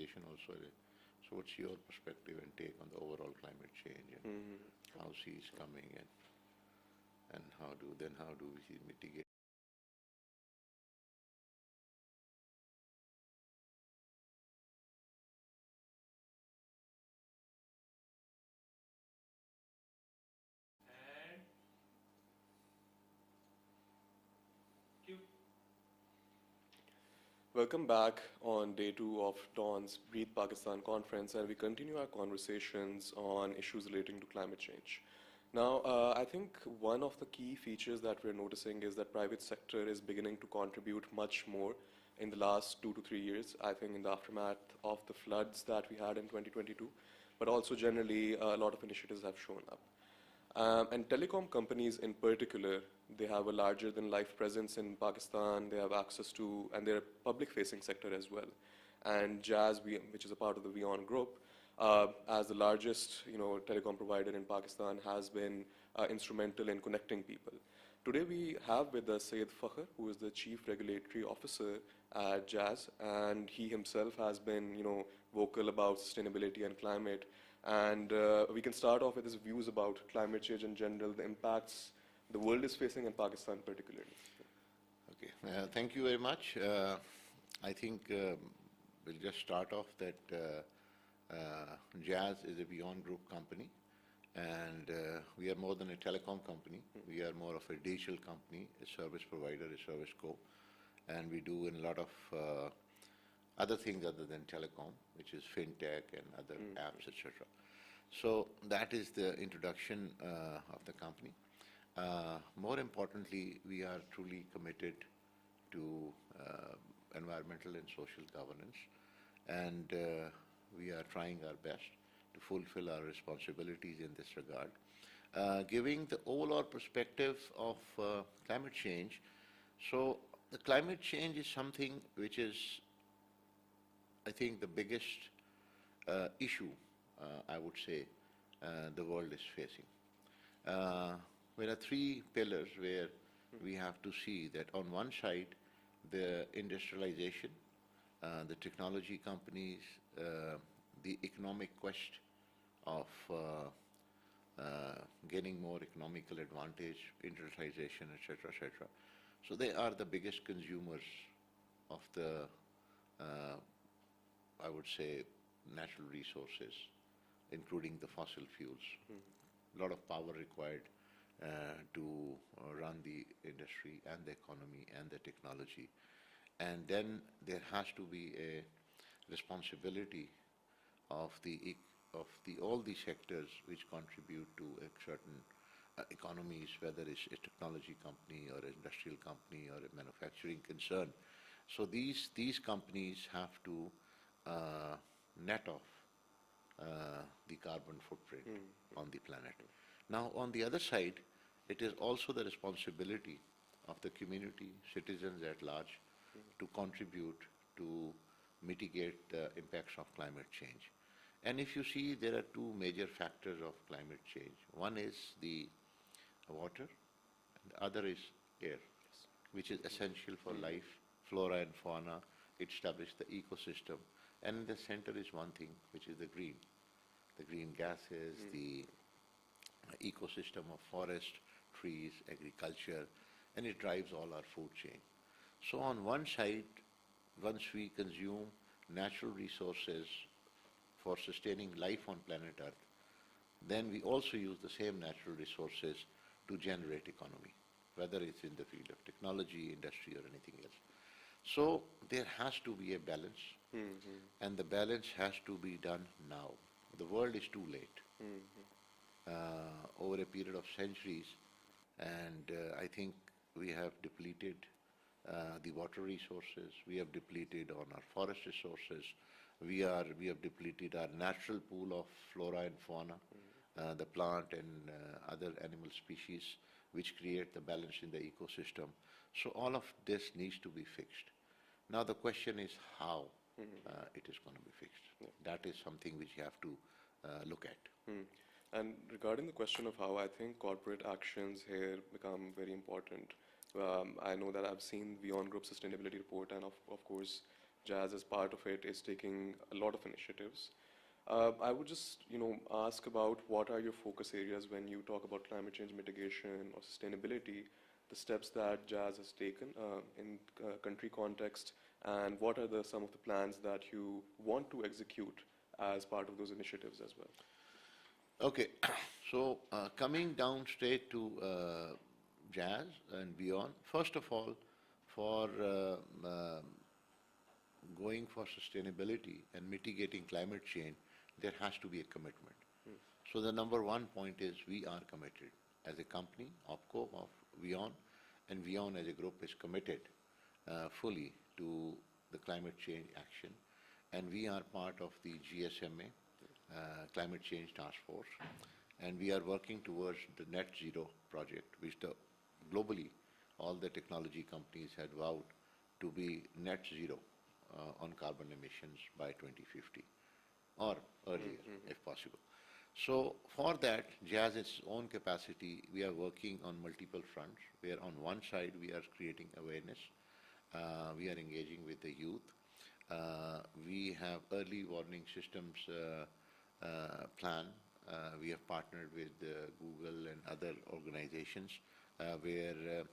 mitigation also. So what's your perspective and take on the overall climate change and how sea is coming and how do we see mitigate? Welcome back on day two of Dawn's Breathe Pakistan conference, and we continue our conversations on issues relating to climate change. Now, I think one of the key features that we're noticing is that private sector is beginning to contribute much more in the last 2 to 3 years. I think in the aftermath of the floods that we had in 2022, but also generally a lot of initiatives have shown up. And telecom companies in particular, they have a larger than life presence in Pakistan. They have access to, and they're a public facing sector as well. And Jazz, which is a part of the VEON group, as the largest telecom provider in Pakistan, has been instrumental in connecting people. Today we have with us Syed Fakhar, who is the Chief Regulatory Officer at Jazz, and he himself has been vocal about sustainability and climate. And we can start off with his views about climate change in general, the impacts the world is facing, and Pakistan particularly. Okay, thank you very much. I think we'll just start off that Jazz is a Beyond Group company, and we are more than a telecom company. We are more of a digital company, a service provider, a service co, and we do a lot of other things other than telecom, which is fintech and other apps, etc. So that is the introduction of the company. More importantly, we are truly committed to environmental and social governance, and we are trying our best to fulfill our responsibilities in this regard. Giving the overall perspective of climate change, so the climate change is something which is, I think, the biggest issue, I would say, the world is facing. There are three pillars where we have to see that on one side, the industrialization, the technology companies, the economic quest of getting more economical advantage, industrialization, etc., etc. So they are the biggest consumers of the, I would say, natural resources, including the fossil fuels. A lot of power required to run the industry and the economy and the technology. And then there has to be a responsibility of all the sectors which contribute to a certain economies, whether it's a technology company or an industrial company or a manufacturing concern. So these companies have to net off the carbon footprint on the planet. Now, on the other side, it is also the responsibility of the community, citizens at large, to contribute to mitigate the impacts of climate change. And if you see, there are two major factors of climate change. One is the water, and the other is air, which is essential for life, flora and fauna. It establishes the ecosystem. And in the center is one thing, which is the green gases, the ecosystem of forest, trees, agriculture, and it drives all our food chain. So on one side, once we consume natural resources for sustaining life on planet Earth, then we also use the same natural resources to generate economy, whether it's in the field of technology, industry, or anything else. So there has to be a balance, and the balance has to be done now. The world is too late. Over a period of centuries, and I think we have depleted the water resources, we have depleted on our forest resources, we have depleted our natural pool of flora and fauna, the plant and other animal species which create the balance in the ecosystem. So all of this needs to be fixed. Now the question is how it is going to be fixed. That is something which you have to look at. And regarding the question of how, I think corporate actions here become very important. I know that I've seen VEON Group sustainability report, and of course, Jazz, as part of it, is taking a lot of initiatives. I would just, ask about what are your focus areas when you talk about climate change mitigation or sustainability, the steps that Jazz has taken in country context, and what are some of the plans that you want to execute as part of those initiatives as well? Okay, so coming down straight to Jazz and beyond, first of all, for going for sustainability and mitigating climate change, there has to be a commitment. So the number one point is we are committed as a company, OPCO of WION, and WION as a group is committed fully to the climate change action. And we are part of the GSMA, Climate Change Task Force, and we are working towards the net zero project, which globally all the technology companies had vowed to be net zero on carbon emissions by 2050 or earlier if possible. So for that, Jazz its own capacity, we are working on multiple fronts, where on one side we are creating awareness, we are engaging with the youth, we have early warning systems plan. We have partnered with Google and other organizations where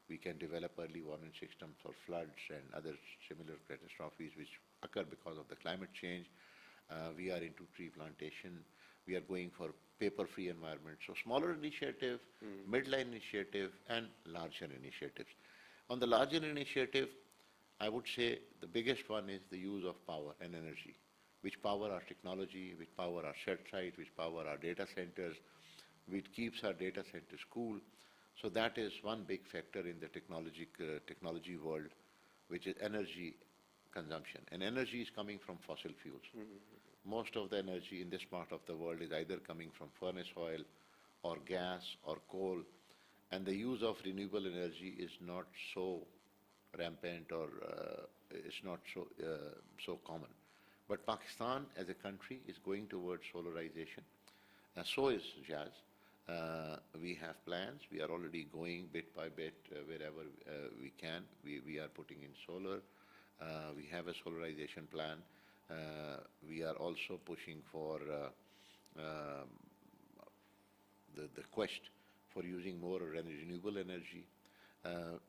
we can develop early warning systems for floods and other similar catastrophes which occur because of the climate change. We are into tree plantation. We are going for paper-free environment. So smaller initiative, midline initiative, and larger initiatives. On the larger initiative, I would say the biggest one is the use of power and energy, which power our technology, which power our set site, which power our data centers, which keeps our data centers cool. So that is one big factor in the technology world, which is energy consumption. And energy is coming from fossil fuels. Most of the energy in this part of the world is either coming from furnace oil or gas or coal, and the use of renewable energy is not so rampant or it's not so common. But Pakistan as a country is going towards solarization, and so is Jazz. We have plans. We are already going bit by bit wherever we can. We are putting in solar. We have a solarization plan. We are also pushing for the quest for using more renewable energy.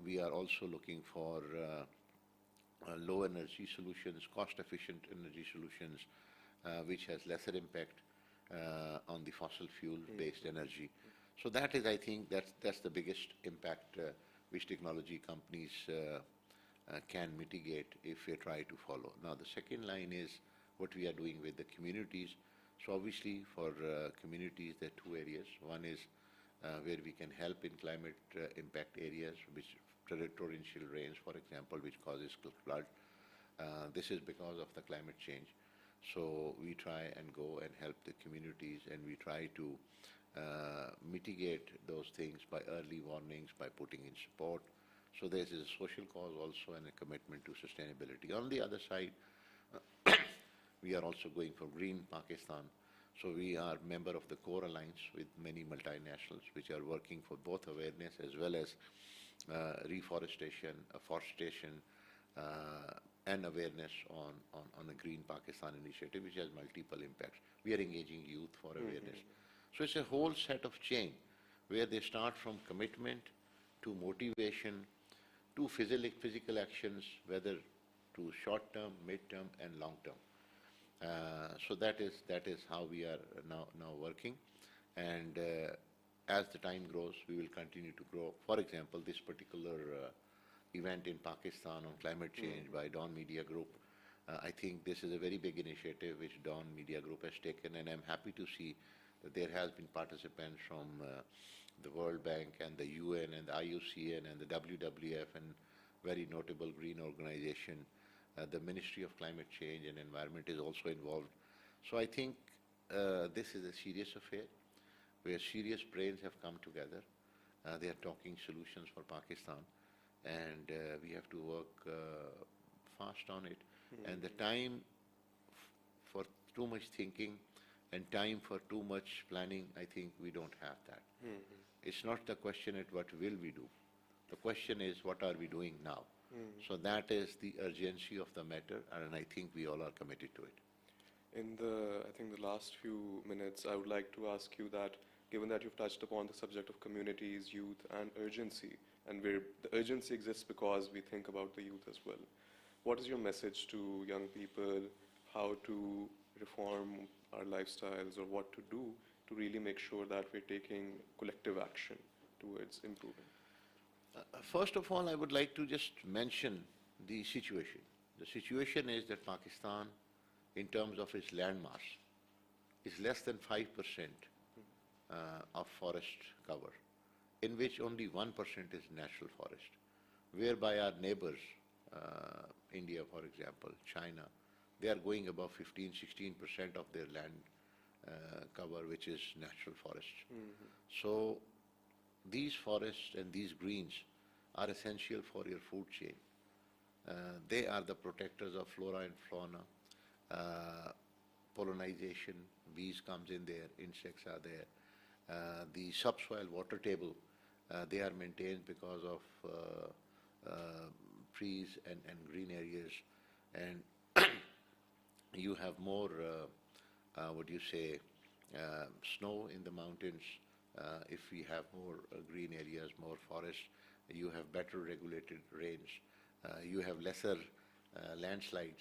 We are also looking for low energy solutions, cost-efficient energy solutions, which has lesser impact on the fossil fuel-based energy. So that is, I think, that's the biggest impact which technology companies can mitigate if we try to follow. Now, the second line is what we are doing with the communities. So obviously, for communities, there are two areas. One is where we can help in climate impact areas, which torrential rains, for example, which causes flood. This is because of the climate change. So we try and go and help the communities, and we try to mitigate those things by early warnings, by putting in support. So there is a social cause also and a commitment to sustainability. On the other side, we are also going for Green Pakistan. So we are member of the Core Alliance with many multinationals which are working for both awareness as well as reforestation, afforestation, and awareness on the Green Pakistan initiative, which has multiple impacts. We are engaging youth for awareness. So it's a whole set of chain where they start from commitment to motivation to physical actions, whether to short-term, mid-term, and long-term. So that is how we are now working, and as the time grows, we will continue to grow. For example, this particular event in Pakistan on climate change by DawnMedia Group, I think this is a very big initiative which DawnMedia Group has taken, and I'm happy to see that there has been participants from the World Bank and the UN and the IUCN and the WWF and very notable green organization. The Ministry of Climate Change and Environment is also involved. So I think this is a serious affair where serious brains have come together. They are talking solutions for Pakistan, and we have to work fast on it. And the time for too much thinking and time for too much planning, I think we don't have that. It's not the question at what will we do. The question is what are we doing now? So that is the urgency of the matter, and I think we all are committed to it. In the, I think the last few minutes, I would like to ask you that, given that you've touched upon the subject of communities, youth, and urgency, and where the urgency exists because we think about the youth as well, what is your message to young people, how to reform our lifestyles, or what to do to really make sure that we're taking collective action towards improving? First of all, I would like to just mention the situation. The situation is that Pakistan, in terms of its landmass, is less than 5% of forest cover, in which only 1% is natural forest, whereby our neighbors, India, for example, China, they are going above 15–16% of their land cover, which is natural forest. So these forests and these greens are essential for your food chain. They are the protectors of flora and fauna, pollination, bees comes in there, insects are there. The subsoil water table, they are maintained because of trees and green areas. And you have more, snow in the mountains. If we have more green areas, more forests, you have better regulated rains. You have lesser landslides.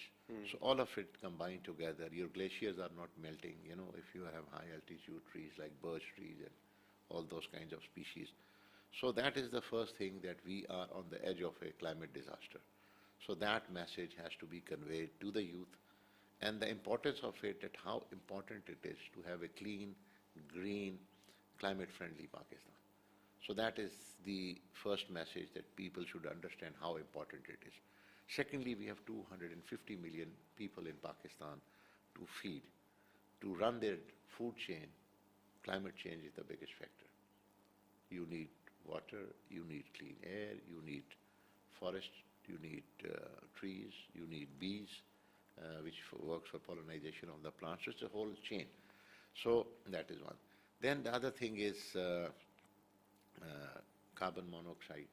So all of it combined together. Your glaciers are not melting, you know, if you have high altitude trees like birch trees and all those kinds of species. So that is the first thing, that we are on the edge of a climate disaster. So that message has to be conveyed to the youth, and the importance of it, that how important it is to have a clean, green, climate-friendly Pakistan. So that is the first message, that people should understand how important it is. Secondly, we have 250 million people in Pakistan to feed. To run their food chain, climate change is the biggest factor. You need water, you need clean air, you need forest, you need trees, you need bees, which works for pollination of the plants. So it's a whole chain. So that is one. Then the other thing is carbon monoxide,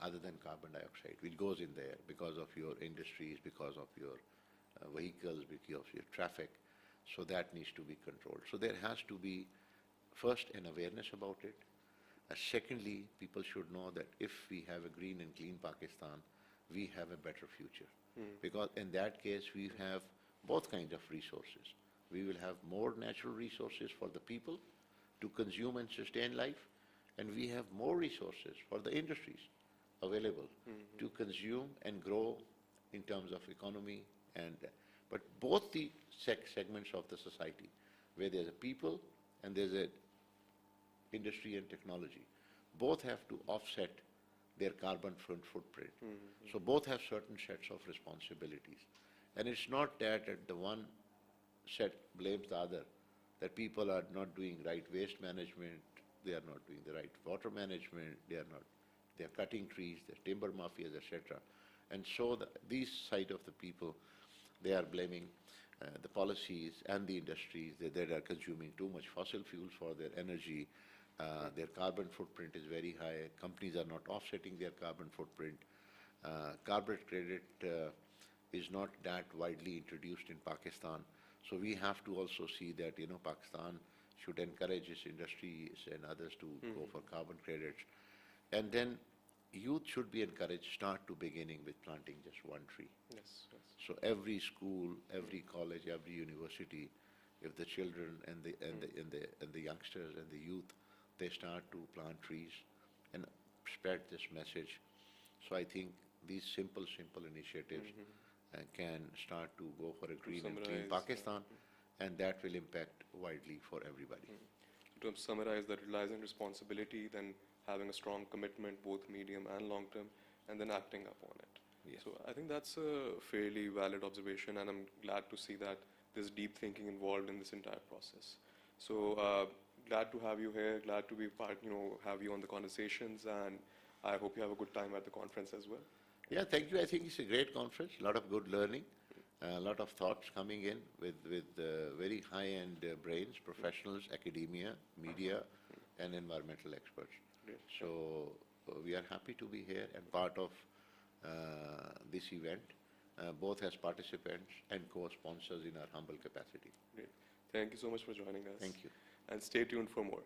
other than carbon dioxide, which goes in there because of your industries, because of your vehicles, because of your traffic. So that needs to be controlled. So there has to be, first, an awareness about it. Secondly, people should know that if we have a green and clean Pakistan, we have a better future. Because in that case, we have both kinds of resources. We will have more natural resources for the people to consume and sustain life, and we have more resources for the industries available to consume and grow in terms of economy. And but both the segments of the society, where there's a people and there's a industry and technology, both have to offset their carbon footprint. So both have certain sets of responsibilities. And it's not that the one set blames the other, that people are not doing right waste management, they are not doing the right water management, they are cutting trees, they're timber mafias, etc. And so these side of the people, they are blaming the policies and the industries that are consuming too much fossil fuels for their energy. Their carbon footprint is very high. Companies are not offsetting their carbon footprint. Carbon credit is not that widely introduced in Pakistan. So we have to also see that, you know, Pakistan should encourage its industries and others to go for carbon credits. And then youth should be encouraged, start to beginning with planting just one tree. Yes, yes. So every school, every college, every university, if the children and the youngsters and the youth, they start to plant trees and spread this message. So I think these simple initiatives can start to go for a green and clean Pakistan, and that will impact widely for everybody. To summarize, that relies on responsibility, then having a strong commitment, both medium and long term, and then acting upon it. Yes. So I think that's a fairly valid observation, and I'm glad to see that there's deep thinking involved in this entire process. So glad to have you here, glad to be part, have you on the conversations, and I hope you have a good time at the conference as well. Yeah, thank you. I think it's a great conference, a lot of good learning, a lot of thoughts coming in with very high-end brains, professionals, academia, media, and environmental experts. Great. So we are happy to be here and part of this event, both as participants and co-sponsors in our humble capacity. Great. Thank you so much for joining us. Thank you. And stay tuned for more.